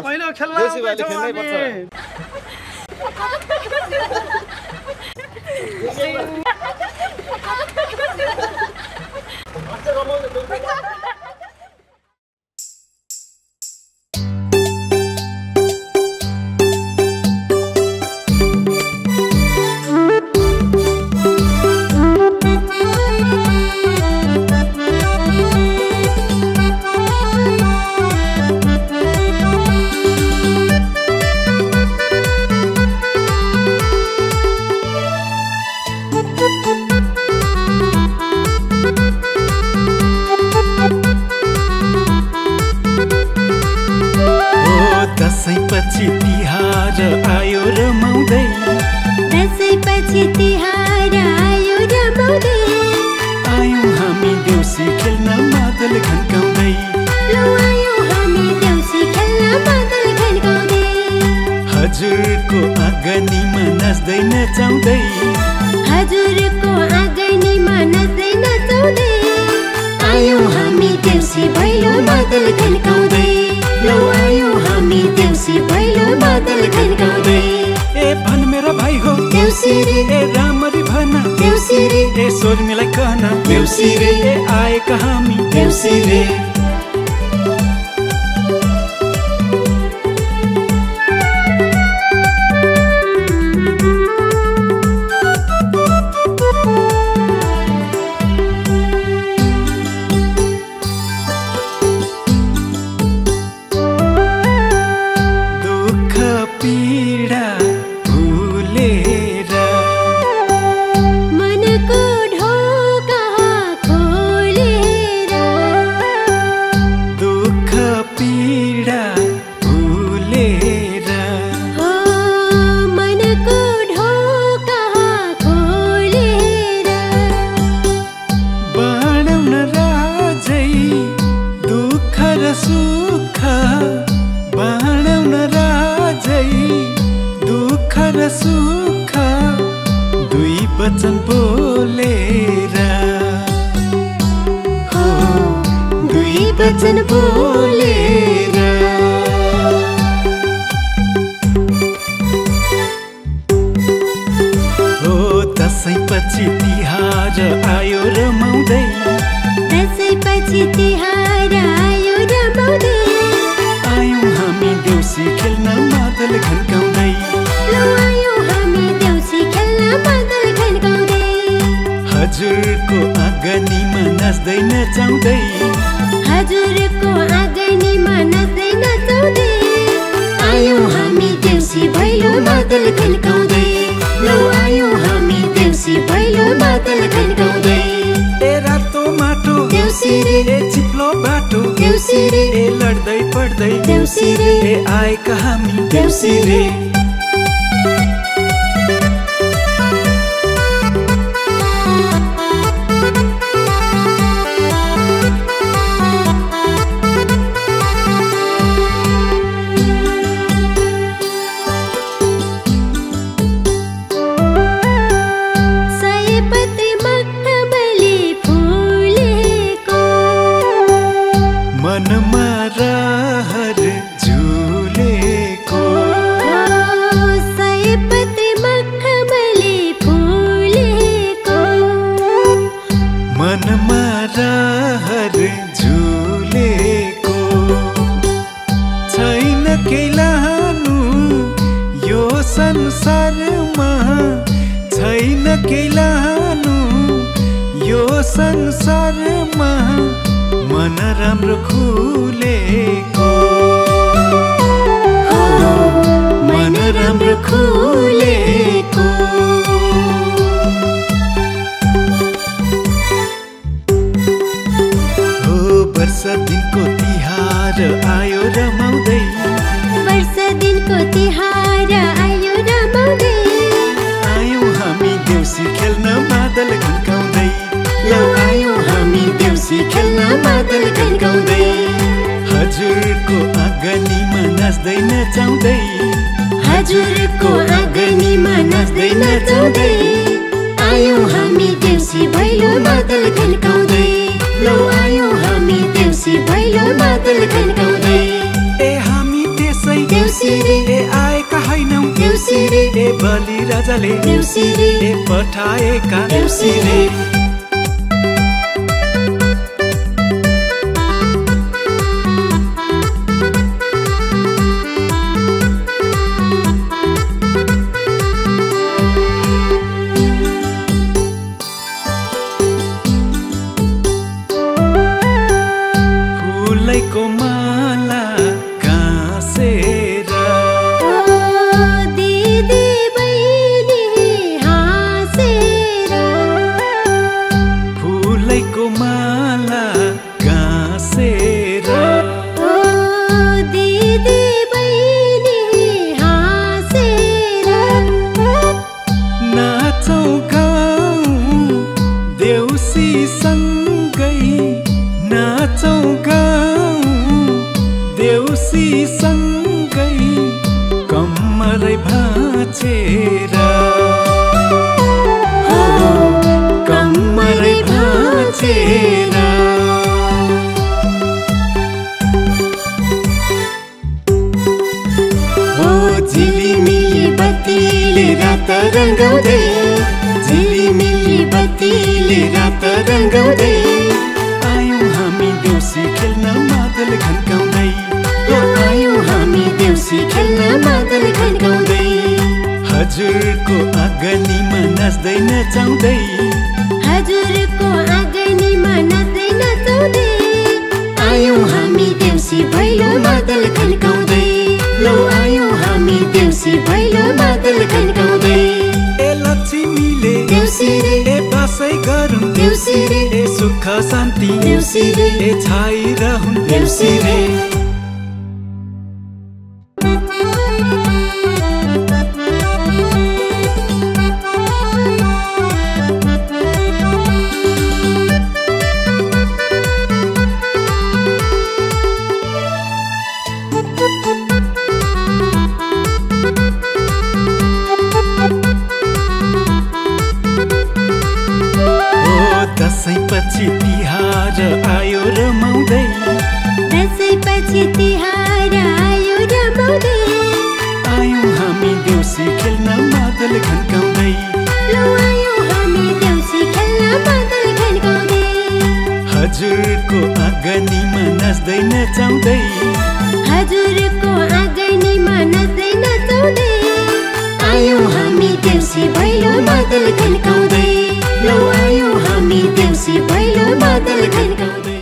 पहिलो खेल्न खेल्नै पर्छ दसैँपछि तिहार आयो रमाउँदै दसैँपछि तिहार आयो रमाउँदै आयौँ हामी देउसी खेल्न मादल खन्काउँदै लो आयौँ हामी देउसी खेल्न मादल खन्काउँदै हजुरको आँगनीमा नाच्दै नचाउँदै हजुरको आँगनीमा नाच्दै नचाउँदै आयौँ हामी देउसी भैलो मादल खन्काउँदै लो आयौँ हामी देउसी भैलो मादल खन्काउँदै ए भन मेरा भाइ हो देउसिरे ए रामरी भन देउसिरे ए स्वर मिलाई कहन देउसिरे ए आएका हामी देउसिरे सुख दुई वचन बोलेर हो दुई वचन बोलेर हो दसैँपछि तिहार आयो रमाउँदै दसैँपछि तिहार आयो रमाउँदै आयौँ हामी देउसी खेल्न मादल खन्काउँदै लो आयौँ हामी देउसी खेल्न मादल खन्काउँदै हजुरको आँगनीमा नाच्दै नचाउँदै हजुरको आँगनीमा नाच्दै नचाउँदै आयौँ हामी देउसी भैलो मादल खन्काउँदै लो आयौँ हामी देउसी भैलो मादल खन्काउँदै ए रातो माटो देउसिरे ए चिप्लो बाटो देउसिरे ए लड्दै पड्दै देउसिरे ए आएका हामी देउसिरे मनमा रहर झुलेको सयपत्री मखमली फुलेको मनमा रहर झुलेको छैन केही लानु यो संसारमा छैन केही लानु यो संसारमा मन राम्रो खुलेको मन राम्रो खुलेको हो वर्ष दिनको तिहार आयो रमाउँदै वर्ष दिनको तिहार आयो रमाउँदै आयौँ हामी देउसी खेल्न मादल खन्काउँदै लौ आयौँ हामी देउसी खेल्न मादल खन्काउँदै हजुरको आँगनीमा नाच्दै नचाउँदै हजुरको आँगनीमा नाच्दै नचाउँदै आयौँ हामी देउसी भैलो मादल खन्काउँदै लौ आयौँ हामी बलि राजाले देउसीले पठाएका देउसीले फुलैको माला गाँसेर दिदी बहिनी हाँसेर फुलैको माला गाँसेर दिदी बहिनी हाँसेर नाचौँ गाउँ देउसी सँगै नाचौँ गाउँ देउसी सँगै कम्मरै भाँचेर कम्मरै भाँचेर झिलिमिली बत्तीले रात रङ्गाउँदै झिलिमिली बत्तीले रात रङ्गाउँदै आयौँ हामी देउसी खेल्न मादल घन्काउँदै आयौँ हामी देउसी खेल्न मादल घन्काउँदै हजुरको आँगनीमा नाच्दै नचाउँदै हजुरको आँगनीमा नाच्दै नचाउँदै आयौँ हामी देउसी भैलो मादल घन्काउँदै लौ आयौँ हामी देउसी भैलो मादल घन्काउँदै ए लक्ष्मीले देउसीले ए बसै गरौँ देउसीले ए सुख शान्ति देउसीले ए छाइरहन् देउसीले दसैँपछि तिहार आयो रमाउँदै दसैँपछि तिहार आयो रमाउँदै आयौँ हामी देउसी खेल्न मादल घन्काउँदै लौ आयौँ हामी देउसी खेल्न मादल घन्काउँदै हजुरको आँगनीमा नाच्दै नचाउँदै हजुरको आँगनीमा नाच्दै नचाउँदै आयौँ हामी देउसी भैलो मादल घन्काउँदै लौ आयौँ हामी देउसी भैलो मादल घन्काउँदै